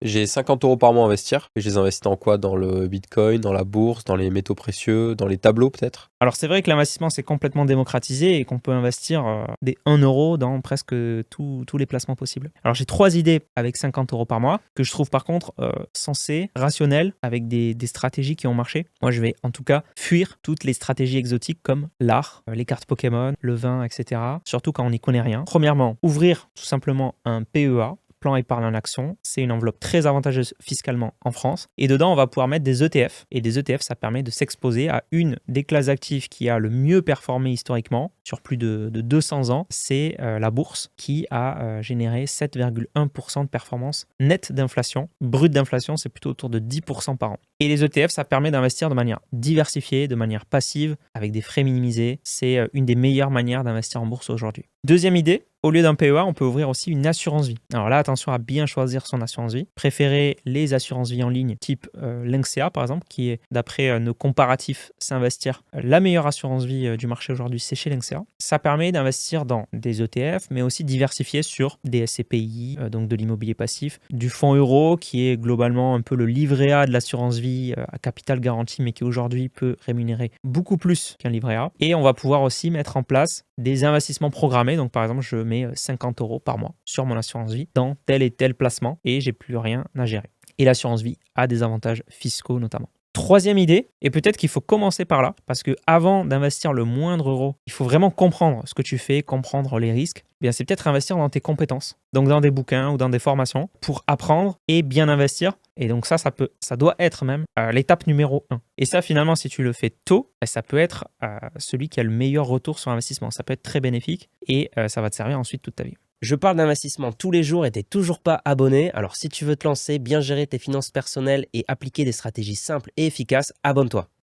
J'ai 50 € par mois à investir et je les investis dans quoi? Dans le bitcoin, dans la bourse, dans les métaux précieux, dans les tableaux peut-être? Alors c'est vrai que l'investissement c'est complètement démocratisé et qu'on peut investir des 1 euro dans presque tous les placements possibles. Alors j'ai 3 idées avec 50 € par mois que je trouve par contre sensées, rationnelles, avec des stratégies qui ont marché. Moi je vais en tout cas fuir toutes les stratégies exotiques comme l'art, les cartes Pokémon, le vin, etc. Surtout quand on n'y connaît rien. Premièrement, ouvrir tout simplement un PEA, plan épargne en action. C'est une enveloppe très avantageuse fiscalement en France. Et dedans, on va pouvoir mettre des ETF. Et des ETF, ça permet de s'exposer à une des classes d'actifs qui a le mieux performé historiquement sur plus de 200 ans. C'est la bourse qui a généré 7,1% de performance nette d'inflation. Brute d'inflation, c'est plutôt autour de 10% par an. Et les ETF, ça permet d'investir de manière diversifiée, de manière passive, avec des frais minimisés. C'est une des meilleures manières d'investir en bourse aujourd'hui. Deuxième idée, au lieu d'un PEA, on peut ouvrir aussi une assurance vie. Alors là, attention à bien choisir son assurance vie. Préférez les assurances vie en ligne type Lynxea par exemple, qui est d'après nos comparatifs S'investir, la meilleure assurance vie du marché aujourd'hui, c'est chez Lynxea. Ça permet d'investir dans des ETF, mais aussi diversifier sur des SCPI, donc de l'immobilier passif, du fonds euro qui est globalement un peu le livret A de l'assurance vie à capital garanti, mais qui aujourd'hui peut rémunérer beaucoup plus qu'un livret A. Et on va pouvoir aussi mettre en place des investissements programmés. Donc par exemple, je mets 50 € par mois sur mon assurance vie dans tel et tel placement et j'ai plus rien à gérer. Et l'assurance vie a des avantages fiscaux notamment. Troisième idée, et peut-être qu'il faut commencer par là, parce que avant d'investir le moindre euro, il faut vraiment comprendre ce que tu fais, comprendre les risques. Eh bien, c'est peut-être investir dans tes compétences, donc dans des bouquins ou dans des formations, pour apprendre et bien investir. Et donc ça doit être même l'étape numéro 1. Et ça, finalement, si tu le fais tôt, ça peut être celui qui a le meilleur retour sur investissement. Ça peut être très bénéfique et ça va te servir ensuite toute ta vie. Je parle d'investissement tous les jours et t'es toujours pas abonné. Alors si tu veux te lancer, bien gérer tes finances personnelles et appliquer des stratégies simples et efficaces, abonne-toi.